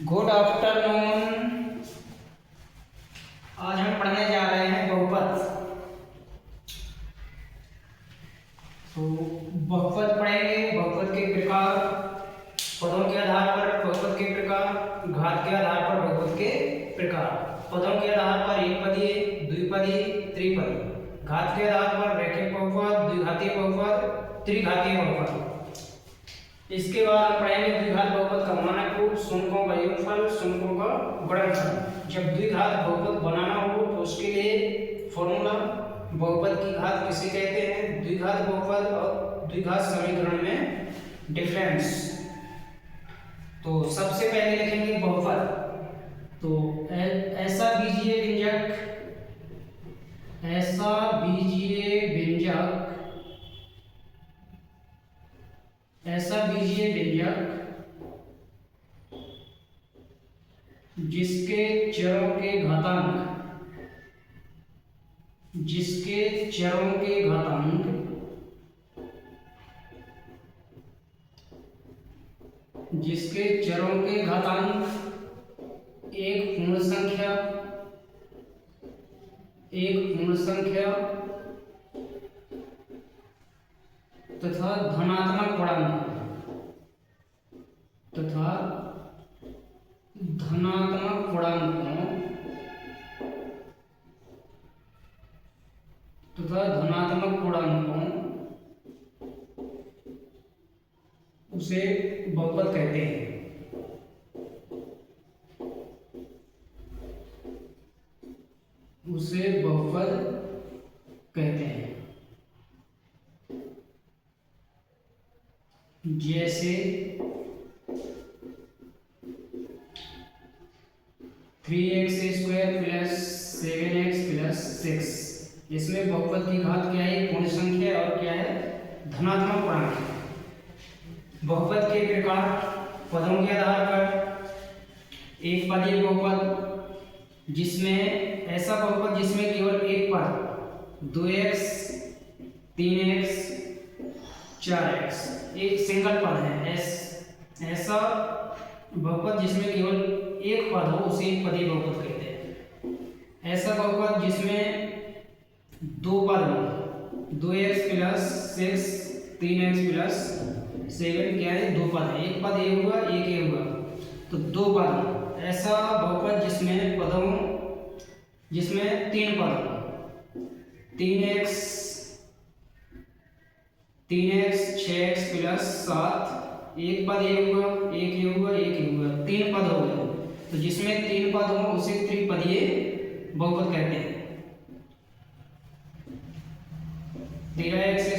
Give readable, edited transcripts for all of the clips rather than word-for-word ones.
Good afternoon. आज हम पढ़ने जा रहे हैं बहुपद। तो बहुपद पढ़ेंगे, बहुपद के प्रकार, पदों के आधार पर बहुपद के प्रकार, घात के आधार पर बहुपद के प्रकार। पदों के आधार पर एकपदीय, द्विपदीय, त्रिपदीय। घात के आधार पर रैखिक बहुपद, द्विघातीय बहुपद, त्रिघातीय बहुपद। इसके बाद हम पढ़ेंगे द्विघात बहुपद का मानक रूप, शून्यों का योगफल, शून्यों का गुणनफल। जब द्विघात बहुपद बनाना हो तो उसके लिए फॉर्मूला, बहुपद की घात किसे कहते हैं, द्विघात बहुपद और द्विघात समीकरण में डिफरेंस। तो सबसे पहले लिखेंगे बहुपद। तो ऐसा बीजीय व्यंजक, ऐसा बीजीय व्यंजक, ऐसा बीजीय व्यंजक जिसके चरों के घातांक, जिसके चरों के घातांक जिसके चरों के घातांक एक पूर्ण संख्या, एक पूर्ण संख्या तथा धनात्मक पूर्णांक, तथा धनात्मक पूर्णांकों, तथा धनात्मक पूर्णांकों उसे बहुपद कहते हैं। उसे बहुपद कहते हैं। जैसे 3x² + 7x + 6, इसमें बहुपद की घात क्या है, पूर्ण संख्या और क्या है, धनात्मक पूर्णांक। बहुपद के प्रकार, पदों के आधार पर एक पदीय बहुपद, जिसमें ऐसा बहुपद जिसमें केवल एक पद, 2x, 3x, 4x, एक सिंगल पद है। ऐसा बहुपद जिसमें केवल एक पद हो उसे एक पदीय बहुपद कहते हैं। ऐसा बहुपद जिसमें दो पद हो, 2x + 6, 3x + 7, क्या है, दो पद है। एक पद ए हुआ, एक ए हुआ, तो दो पद। ऐसा बहुपद जिसमें पदों, जिसमें तीन पद हो, 3x, 6x + 7, एक पद ए हुआ, एक ए हुआ, एक ए हुआ, तीन पद हो गए। तो जिसमें तीन पद हो उसे त्रिपदीय बहुपद कहते हैं। 13x²,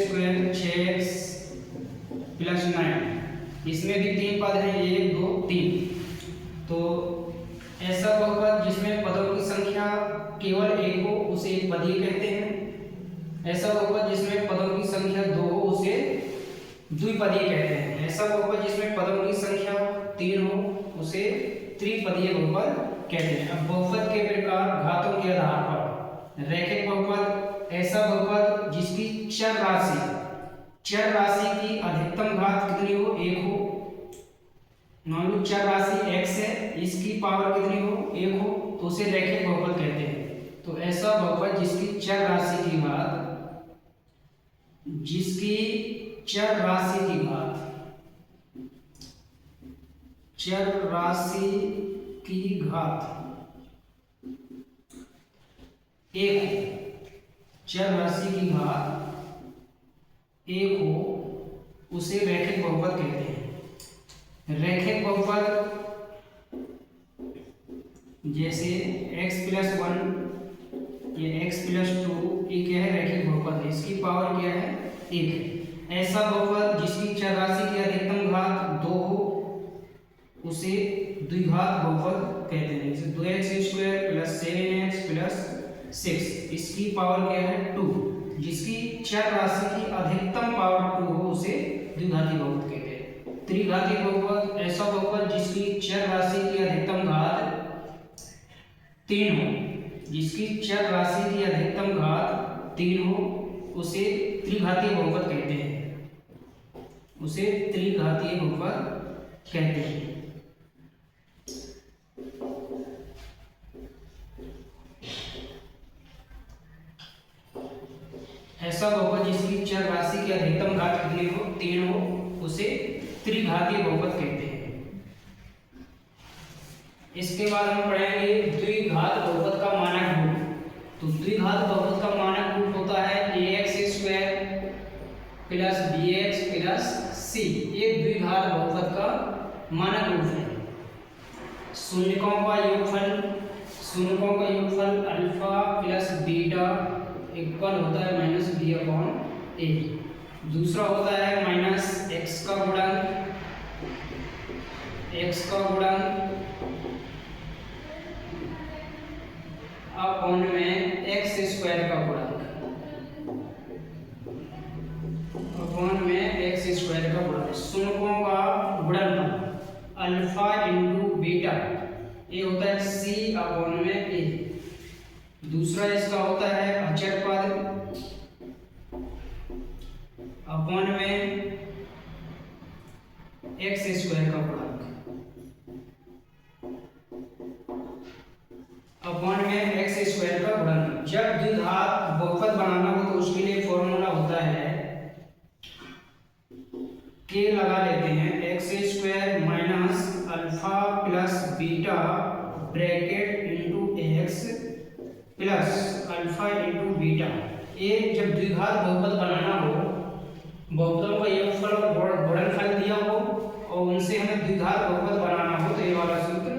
6x + 9, इसमें भी तीन पद हैं, 1, 2, 3। तो ऐसा बहुपद जिसमें पदों की संख्या केवल एक हो उसे एक पदीय कहते हैं। ऐसा बहुपद जिसमें पदों की संख्या दो हो उसे द्विपदीय कहते हैं। ऐसा बहुपद जिसमें पदों की संख्या तीन हो उसे त्रिपदीय बहुपद कहते हैं। अब बहुपद के प्रकार, घातों के आधार पर रैखिक बहुपद, ऐसा बहुपद जिसकी चर राशि की अधिकतम घात कितनी हो, एक हो। मान लो चर राशि x है, इसकी पावर कितनी हो, एक हो, तो उसे रैखिक बहुपद कहते हैं। तो ऐसा बहुपद जिसकी चर राशि की घात, जिसकी चर राशि की घात, चर राशि की घात एक हो, चर राशि की घात एक हो, उसे रैखिक बहुपद कहते हैं। रैखिक बहुपद जैसे x + 1 या x + 2, ये क्या है, रैखिक बहुपद है, इसकी पावर क्या है, एक है। ऐसा बहुपद जिसकी चर राशि की अधिकतम घात दो हो उसे द्विघात बहुपद कहते हैं। जैसे 2x² + 7x + 6, इसकी पावर क्या है, 2, जिसकी चर राशि की अधिकतम पावर 2 हो उसे द्विघाती बहुपद कहते हैं। त्रिघाती बहुपद, ऐसा बहुपद जिसकी चर राशि की अधिकतम घात 3 हो, जिसकी चर राशि की अधिकतम घात 3 हो उसे त्रिघातीय बहुपद कहते हैं, उसे त्रिघातीय बहुपद कहते हैं। ऐसा बहुपद जिसकी चर राशि की अधिकतम घात कितनी हो 3 हो उसे त्रिघातीय बहुपद कहते हैं। इसके बाद हम पढ़ेंगे द्विघात बहुपद का मानक रूप। तो द्विघात बहुपद का मानक रूप होता है ax² plus bx plus c। ये द्विघात बहुपद का मानक रूप है। शून्यकों का योगफल अल्फा प्लस बीटा इक्वल होता है माइनस b/a। दूसरा होता है माइनस x का गुणक अपॉन में x² का गुणक शून्यकों का गुणनफल अल्फा इंटू बीटा ये होता है c/a। दूसरा इसका होता है अचर पद अपॉन में x² का गुणक अपॉन में x² का गुणन। जब द्विघात बहुपद बनाना हो तो उसके लिए फॉर्मूला होता है k लगा लेते हैं x² minus alpha plus beta bracket into x plus alpha into beta. ये जब द्विघात बहुपद बनाना हो, बहुपदों का योगफल और गुणनफल दिया हो और उनसे हमें द्विघात बहुपद बनाना हो तो ये वाला सूत्र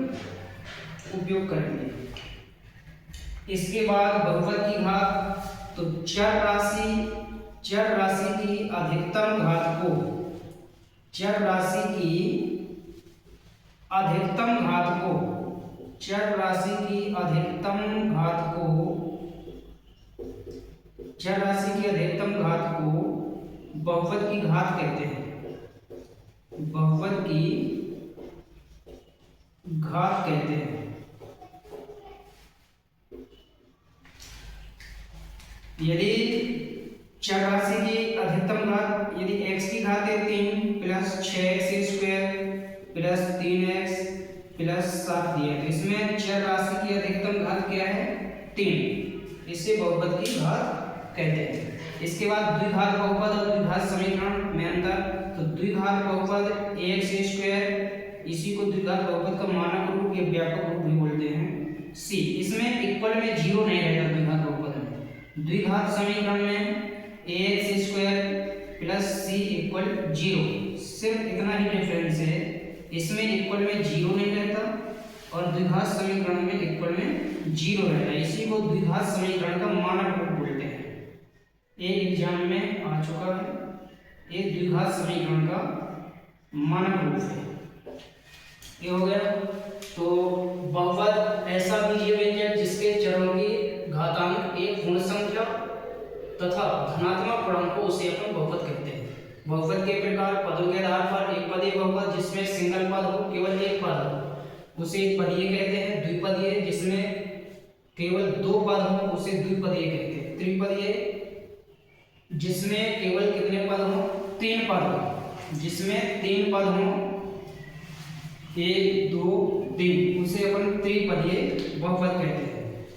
उपयोग करेंगे। इसके बाद बहुपद की घात, तो चर राशि की अधिकतम घात को चर राशि की अधिकतम घात को बहुपद की घात कहते हैं। यदि चर राशि की अधिकतम घात, यदि x की घात है 3 plus 6x² plus 3x plus 7 दिया तो इसमें चर राशि की अधिकतम घात क्या है 3। इसे बहुपद की घात कहते हैं। इसके बाद द्विघात बहुपद और द्विघात समीकरण में अंतर। तो द्विघात बहुपद ax², इसी को द्विघात बहुपद का मानक रूप या व्यापक रूप भी बोलते हैं c। इसमें इक्वल में 0 नहीं रहता द्विघात बहुपद में। द्विघात समीकरण में ax² प्लस c इक्वल 0, सिर्फ इतना ही डिफरेंस है। इसमें इक्वल में 0 नहीं रहता और द्विघात समीकरण में इक्वल में 0 रहता है। इसी को द्विघात समीकरण का मानक रूप बोलते हैं। ये एग्जाम में आ चुका है। ये द्विघात समीकरण का मानक रूप है। ये हो गया। तो बहुपद ऐसा बीजीय व्यंजक जिसके चरों की घातांक एक पूर्ण संख्या तथा धनात्मक पूर्णांक को उसे अपन बहुपद कहते हैं। बहुपद के प्रकार पदों के आधार पर एक पदीय बहुपद जिसमें सिंगल पद हो, केवल एक पद हो, उसे एक पदीय कहते हैं। द्विपदीय जिसमें केवल 2 पद हो उसे द्विपदीय कहते हैं। त्रिपदीय जिसमें केवल कितने पद हो 3 पद हो, जिसमें 3 पद हो 1 2 3 उसे अपन त्रिपदीय बहुपद कहते हैं।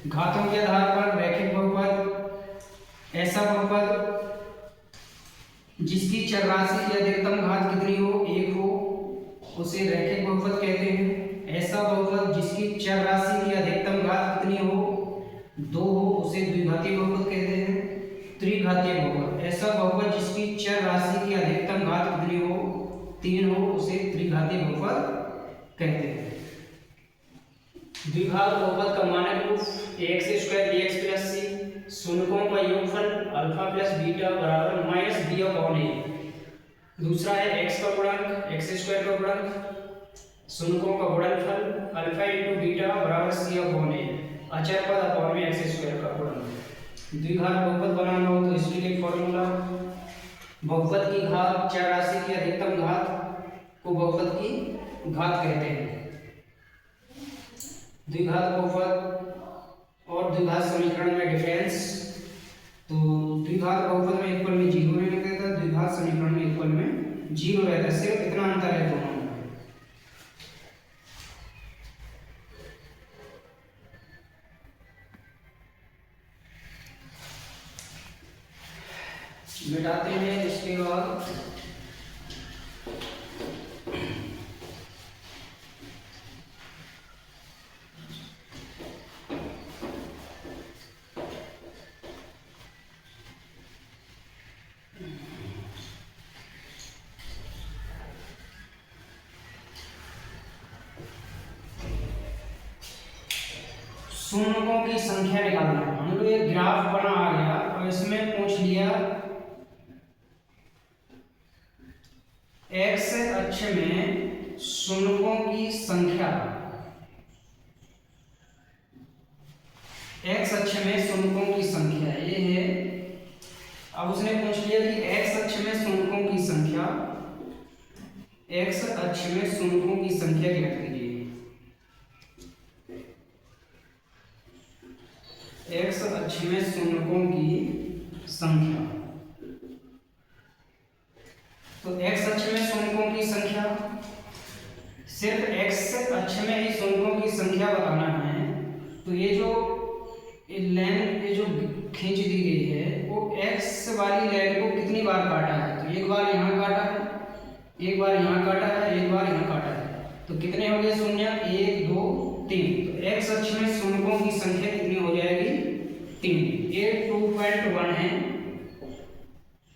घातों के आधार पर रैखिक बहुपद ऐसा बहुपद जिसकी चर राशि की अधिकतम घात कितनी हो 1 हो उसे रैखिक बहुपद कहते हैं। ऐसा बहुपद जिसकी चर राशि की अधिकतम घात कितनी हो 2 हो उसे द्विघातीय बहुपद कहते हैं। त्रिघातीय बहुपद ऐसा बहुपद जिसकी चर राशि की अधिकतम घात कितनी हो 3 हो उसे त्रिघातीय बहुपद कहते हैं। द्विघात बहुपद का मानक रूप ax² bx प्लस c। शून्यकों का योगफल अल्फा प्लस बीटा बराबर माइनस b/a। दूसरा है x का गुणक x² का गुणक शून्यकों का गुणनफल अल्फा इंटू बीटा बराबर c/a। अचर पद अपॉन में x² का गुणक। द्विघात बहुपद बनाना हो तो इसके लिए फॉर्मूला बहुपद की घात चर राशि की अधिकतम घात को बहुपद की घात कहते हैं। द्विघात बहुपद और द्विघात समीकरण में डिफरेंस तो द्विघात बहुपद में इक्वल में 0 नहीं रहता, द्विघात समीकरण में इक्वल में 0 रहता है, सिर्फ इतना अंतर है दोनों में। मिटाते हैं इसके बाद शून्यों की संख्या निकालना है। हम लोग एक ग्राफ बना आ गया और इसमें पूछ लिया एक्स अक्ष में शून्यों की संख्या, एक्स अक्ष में शून्यों की संख्या ये है। अब उसने पूछ लिया कि एक्स अक्ष में शून्यों की संख्या, एक्स अक्ष में शून्यों की संख्या ज्ञात कीजिए। एक्स अक्ष में शून्यों की संख्या, तो एक्स अक्ष में शून्यों की संख्या, सिर्फ एक्स अक्ष में ही शून्यों की संख्या बताना है। तो ये जो लाइन ये जो खींच दी गई है वो एक्स वाली लाइन को कितनी बार काटा है, तो एक बार यहाँ काटा है, एक बार यहाँ काटा है, एक बार यहाँ काटा है, तो कितने हो गए शून्य, 1 2 3। तो एक्स अक्ष में शून्यों की संख्या कितनी हो जाएगी, 3। ये 2.1 है,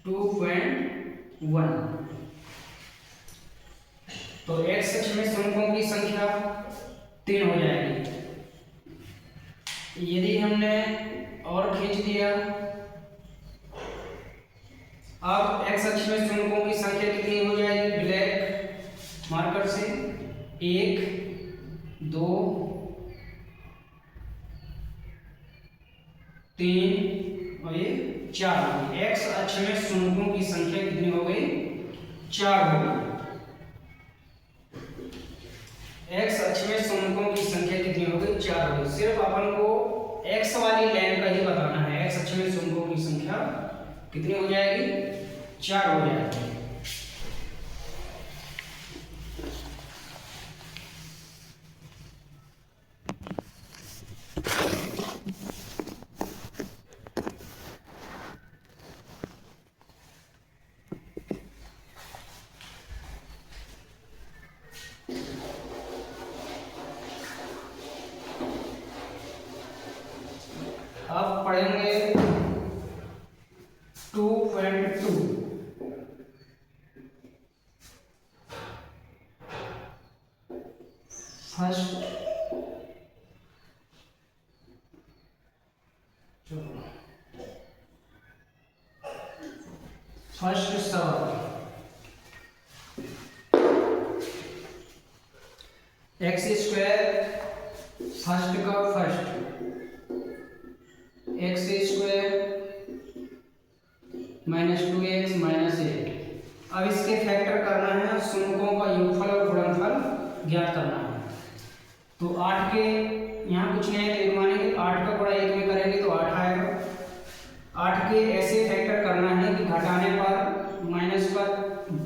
2.1। तो एक्स अक्ष में शून्यों की संख्या 3 हो जाएगी। यदि हमने और खींच दिया, अब एक्स अक्ष में शून्यों की संख्या कितनी हो जाएगी, ब्लैक मार्कर से 1 2 3 और ये 4। एक्स अक्ष में शून्यों की संख्या कितनी हो गई, 4 हो गई। एक्स अक्ष में शून्यों की संख्या कितनी हो गई, 4 हो गई। सिर्फ अपन को एक्स वाली लाइन का ही बताना है, एक्स अक्ष में शून्यों की संख्या कितनी हो जाएगी, 4 हो जाएगी। अब पढ़ेंगे 2.2। फर्स्ट सवाल, एक्स स्क्वायर फर्स्ट का फर्स्ट, एक्स स्क्वायर -2x -8। अब इसके फैक्टर करना है, शून्यों का योगफल और गुणनफल ज्ञात करना है। तो 8 के यहाँ कुछ नहीं है तो एक मानेंगे, 8 का गुणा 1 में करेंगे तो 8 आएगा। 8 के ऐसे फैक्टर करना है कि घटाने पर माइनस पर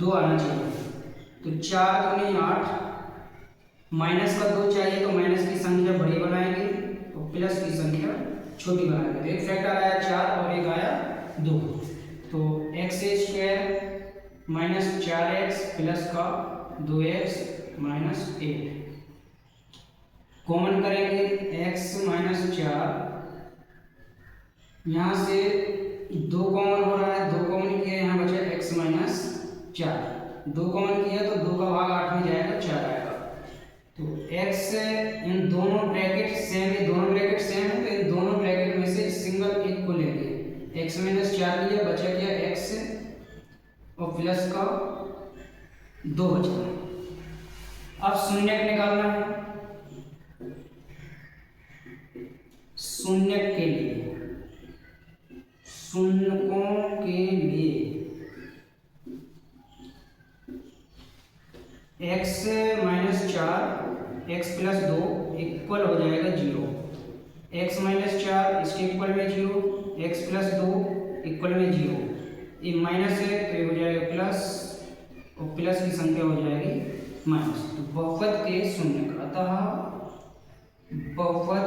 2 आना चाहिए। तो 4 दूनी 8, माइनस का 2 चाहिए तो माइनस की संख्या बड़ी बनाएंगे और प्लस की संख्या छोटी बनाएंगे। तो एक फैक्टर आया 4 और एक आया 2। तो एक्स स्क्वायर -4x प्लस का 2x -8 कॉमन करेंगे, x -4 यहाँ से 2 कॉमन हो रहा है, 2 कॉमन किया, यहाँ बचा x -4। 2 कॉमन किया तो 2 का भाग 8 में जाएगा, 4 आएगा। तो x इन दोनों ब्रैकेट सेम है, दोनों ब्रैकेट सेम है, तो इन दोनों ब्रैकेट में से सिंगल एक को लेंगे। x -4 लिया, बचा गया x और प्लस का 2 बचा। अब शून्य निकालना है। शून्य के लिए, शून्यों के लिए x -4 x + 2 इक्वल हो जाएगा 0। x -4 इसके इक्वल में 0, x + 2 इक्वल में 0, ये माइनस है तो ये हो जाएगा प्लस, और प्लस की संख्या हो जाएगी माइनस। तो बहुपद के शून्यक, अतः बहुपद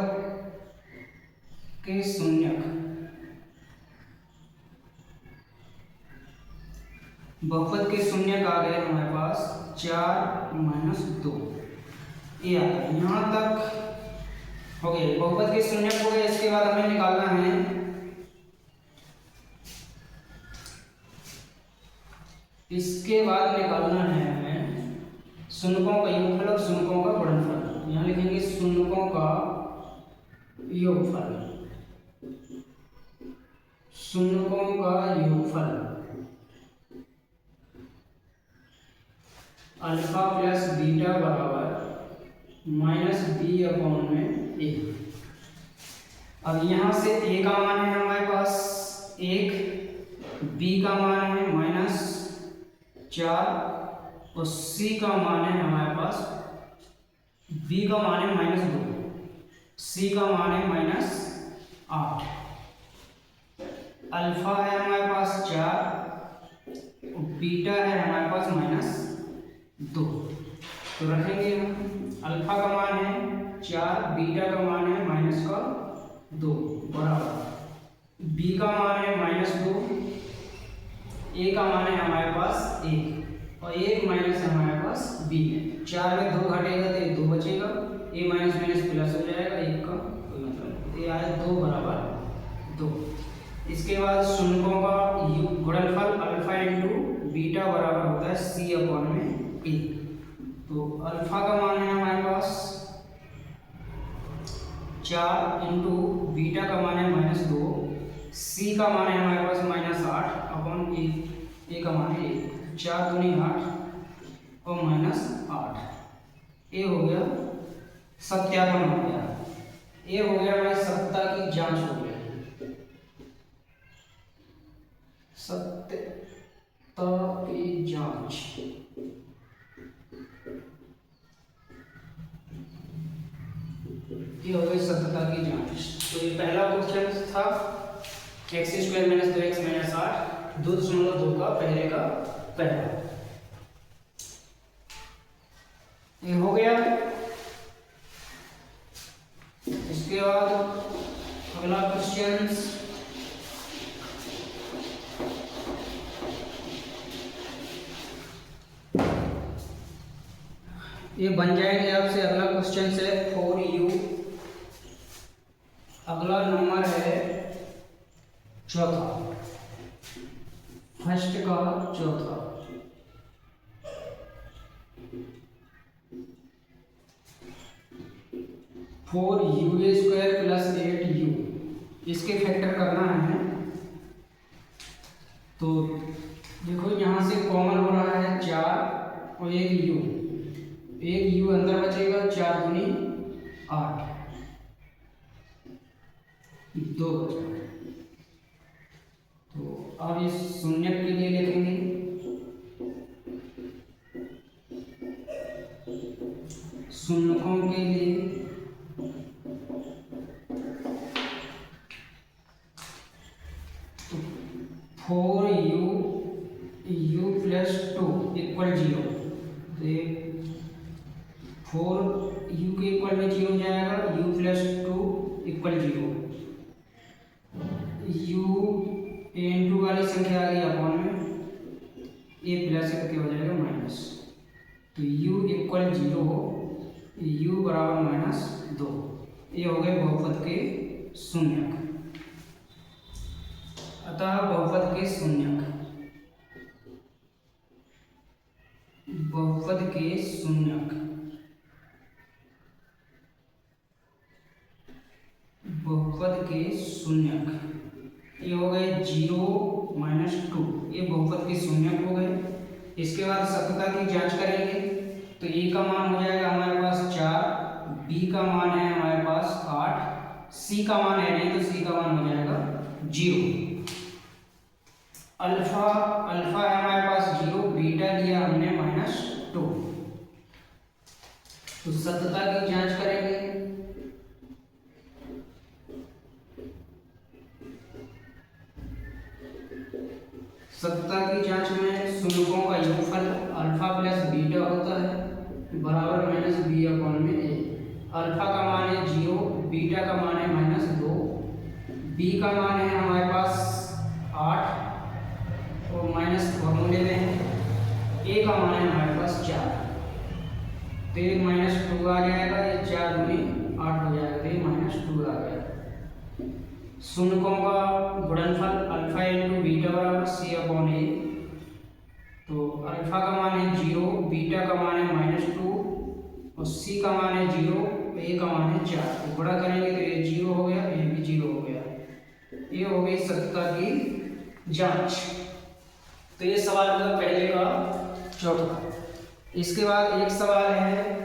के शून्यक, बहुपद के शून्यक आ गए हमारे पास 4 - 2। ये आता है, यहाँ तक हो गए बहुपद के शून्यक हो गए। इसके बाद हमें निकालना है हमें शून्यकों का योगफल और शून्यकों का गुणनफल। यहाँ लिखेंगे शून्यकों का योगफल, शून्यकों का योगफल अल्फा प्लस बीटा बराबर -b/a। अब यहाँ से a का मान है हमारे पास 1, b का मान है -4 और c का मान है हमारे पास, b का मान है -2, c का मान है -8। अल्फा है हमारे पास 4 और बीटा है हमारे पास -2। तो रखेंगे हम, अल्फा का मान है 4, बीटा का मान है -2 बराबर, बी का मान है -2, ए का मान है हमारे पास 1 और 1 माइनस हमारे पास बी है। 4 में 2 घटेगा तो 2 बचेगा, ए माइनस माइनस प्लस हो जाएगा, 1 का कोई मतलब, ये आया 2 बराबर 2। इसके बाद शून्यकों का गुणनफल अल्फा इंटू बीटा बराबर होता है c/a। तो अल्फा का मान है हमारे पास 4 इंटू बीटा का मान है -2, c का मान है हमारे पास -8/a, ए का मान है 1, 4 दूनी 8 और -8। ये हो गया सत्यापन हो गया, ये हो गया हमारी सत्ता की जांच हो गई, सत्यता की जांच। ये हो गई सत्यता की जांच। तो ये पहला क्वेश्चन था x² - 2x - 8, 2.2 का पहले का पहला, ये हो गया। इसके बाद अगला क्वेश्चन, ये बन जाएंगे आपसे। अगला क्वेश्चन से 4u, अगला नंबर है चौथा, फर्स्ट का चौथा। फोर u² + 8u, इसके फैक्टर करना है। तो देखो यहाँ से कॉमन हो रहा है 4 और एक u अंदर बचेगा, 4 दूनी 8, 2 बचा। तो अब इस शून्यक के लिए लिखेंगे शून्यकों के लिए तो 4u + 2 = 0। तो 4u के इक्वल में 0 हो जाएगा, u + 2 = 0। u n2 वाली संख्या आ गई अपॉन में, a प्लस करके हो जाएगा माइनस। तो u = 0 हो, u बराबर -2। ये हो गए बहुपद के शून्यक। अतः बहुपद के शून्यक, बहुपद के शून्यक, बहुपद के शून्यक, ये हो गए 0 - 2, ये बहुपद के शून्यक हो गए। इसके बाद सत्यता की जांच करेंगे। तो a का मान हो जाएगा हमारे पास 4, b का मान है हमारे पास 8, c का मान है नहीं तो c का मान हो जाएगा 0। अल्फा है हमारे पास 0, बीटा लिया हमने -2। तो सत्यता की जांच करेंगे। सत्ता की जांच में शून्यकों का योगफल अल्फा प्लस बीटा होता है बराबर माइनस बी अपॉन में ए। अल्फा का मान है 0, बीटा का मान है -2, बी का मान है हमारे पास 8 और माइनस फॉर्मूले में है, ए का मान है हमारे पास 4, तो ये -2 आ जाएगा, ये 4 दूनी 8 हो जाएगा, तो ये -2 आ गया। शून्यकों का गुणनफल अल्फा इंटू बीटा बराबर सी अपॉन ए। तो अल्फा का मान है 0, बीटा का मान है -2 और सी का मान है 0, ए का मान है 4। तो गुणा करेंगे तो ये 0 हो गया, ये भी 0 हो गया। ये हो गई सत्ता की जांच। तो ये सवाल हुआ पहले का चौथा। इसके बाद एक सवाल है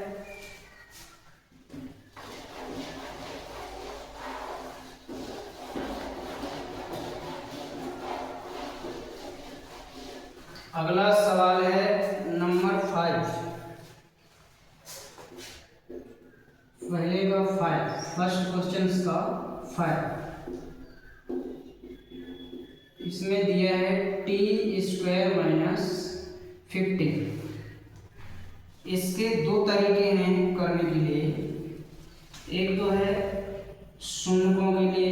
अगला सवाल है नंबर 5। पहले का 5, फर्स्ट क्वेश्चन का 5। इसमें दिया है t² - 15। इसके दो तरीके हैं करने के लिए। एक तो है शून्यकों के लिए,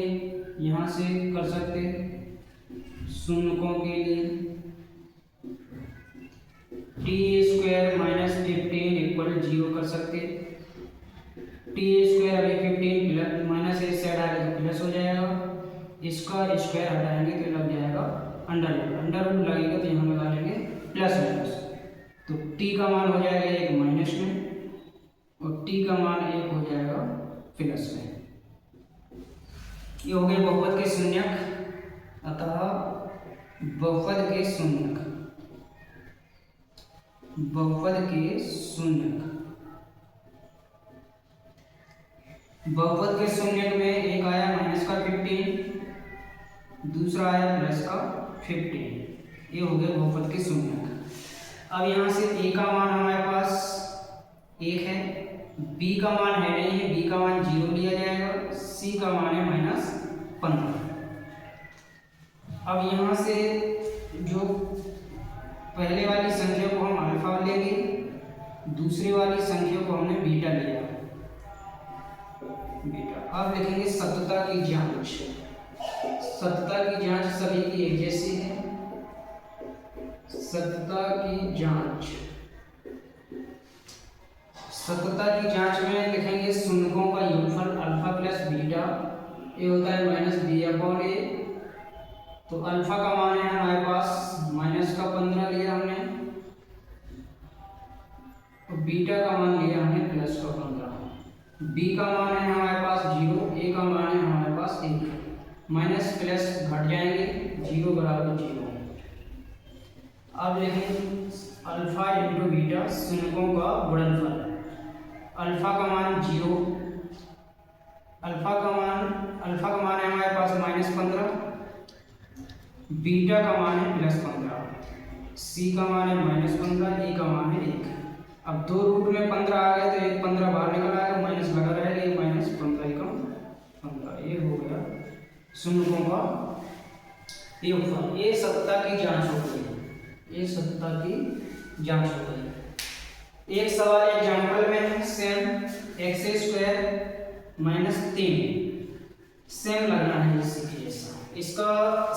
यहाँ से कर सकते हैं शून्यकों के लिए t² - 15 = 0 कर सकते। t² अभी 15 प्लस माइनस इस साइड आएगा तो प्लस हो जाएगा, इसका स्क्वायर हटाएंगे तो लग जाएगा अंडर रूट लगेगा तो यहाँ लगा लेंगे प्लस माइनस। तो t का मान हो जाएगा 1 माइनस में और t का मान 1 हो जाएगा प्लस में। ये हो गए बहुपद के शून्यक। अतः बहुपद के शून्यक बहुपद के शून्यक में एक आया माइनस का 15, दूसरा आया प्लस का 15। ये हो गए बहुपद के शून्यक। अब यहाँ से a का मान हमारे पास 1 है, b का मान है नहीं है, b का मान 0 लिया जाएगा, c का मान है -15। अब यहाँ से जो पहले वाली संख्या को हम अल्फा लेंगे, दूसरी वाली संख्या को हमने बीटा लिया बीटा। अब लिखेंगे सत्यता की जांच। सत्यता की जांच सभी की एक जैसी है। सत्यता की जांच में लिखेंगे शून्यकों का योगफल अल्फा प्लस बीटा, ये होता है -b/a। तो अल्फा का मान है हमारे पास -15 लिया हमने और बीटा का मान लिया हमने +15। b का मान है हमारे पास 0, a का मान है हमारे पास 1। माइनस प्लस घट जाएंगे, 0 = 0। अब लिखें अल्फा इंटू बीटा शून्यकों का गुणनफल। अल्फा का मान 0, अल्फा का मान है हमारे पास -15, बीटा का मान है +15, सी का मान है -15, ए का मान है 1। अब दो रूट में 15 आ गए तो एक 15 बाहर निकल आएगा, माइनस लगा रहेगा, ये -15 ये हो गया शून्यकों का योगफल। ये सत्ता की जांच हो गई, ये सत्ता की जांच हो गई। एक सवाल एग्जाम्पल में है सेम x² - 3 सेम लगना है इसी के जैसा। इसका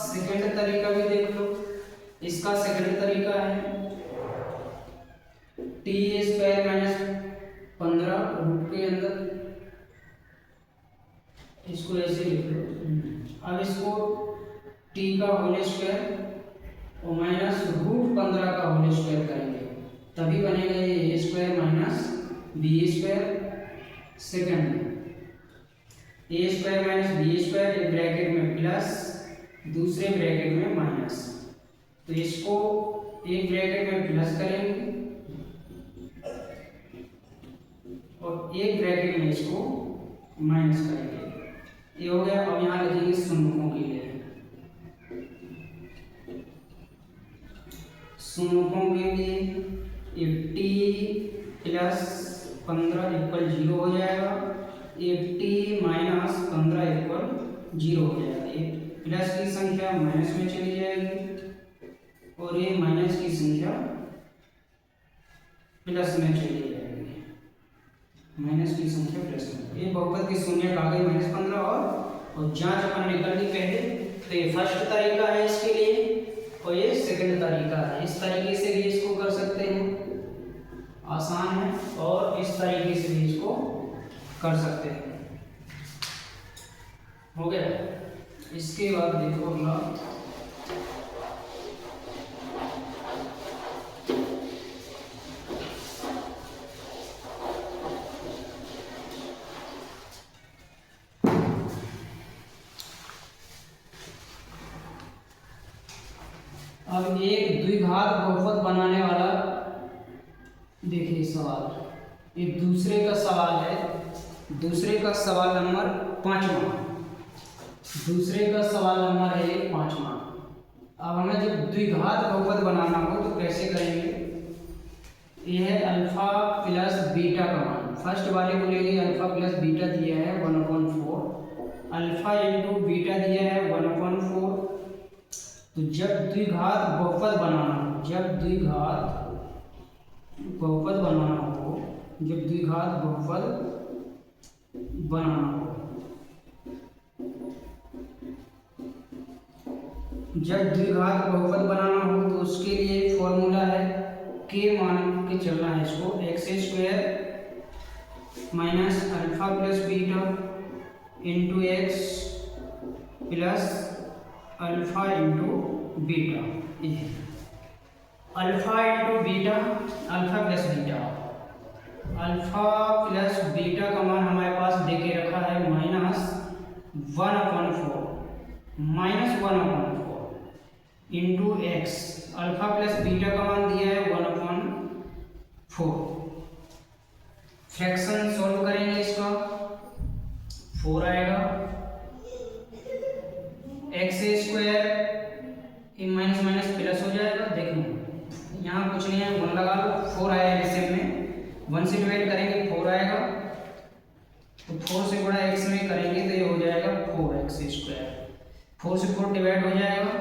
सेकंड तरीका भी देख लो। इसका सेकंड तरीका है t² - 15 रूट के अंदर, इसको ऐसे लिख लो। अब इसको t का होल स्क्वायर और -√15 का होल स्क्वायर करेंगे, तभी बनेगा ये a² - b²। Second a² - b², एक ब्रैकेट में प्लस, दूसरे ब्रैकेट में माइनस। तो इसको एक ब्रैकेट में प्लस करेंगे और एक ब्रैकेट में इसको माइनस करेंगे। ये हो गया। अब यहाँ लिखेंगे शून्यकों के लिए। शून्यकों के लिए ये t+15 = 0 हो जाएगा, ये t-15 = 0 हो जाएगा। ये प्लस की संख्या माइनस में चली जाएगी और ये माइनस की संख्या प्लस में चली जाएगी, माइनस की संख्या प्लस में। ये बहुपद की शून्य आ गई -15 और जांच अपन ने कर ली पहले। तो ये फर्स्ट तरीका है इसके लिए और ये सेकंड तरीका है। इस तरीके से भी इसको कर सकते हैं, आसान है, और इस तरीके से भी इसको कर सकते हैं। हो गया। इसके बाद देखो अगला, अब एक द्विघात बहुपद बनाने वाला देखिए सवाल, ये दूसरे का सवाल है, दूसरे का सवाल नंबर 5वां, दूसरे का सवाल नंबर है 5वां। अब हमें जब द्विघात बहुपद बनाना हो तो कैसे करेंगे? यह है अल्फा प्लस बीटा का मान, फर्स्ट वाले को लेंगे, अल्फा प्लस बीटा दिया है 1/4, अल्फा इंटू बीटा दिया है 1/4। तो जब द्विघात बहुपद बनाना हो, जब द्विघात बहुपद बनाना हो, जब द्विघात बहुपद बनाना हो, जब द्विघात बहुपद बनाना हो तो उसके लिए फॉर्मूला है, के मान के चलना है इसको, x² minus alpha plus beta into x plus alpha into beta, alpha into beta, alpha plus beta, alpha plus beta का मान हमारे पास दे के रखा है -1/4 into x, alpha plus beta का मान दिया है 1/4। फ्रैक्शन सॉल्व करेंगे इसका, 4 आएगा, x² माइनस माइनस प्लस हो जाएगा। देखो यहाँ कुछ नहीं है, 1 लगा लो, 4 आया है रिसेप में, 1 से डिवाइड करेंगे 4 आएगा, तो 4 से गुणा x में करेंगे तो ये हो जाएगा 4x², 4 से 4 डिवाइड हो जाएगा,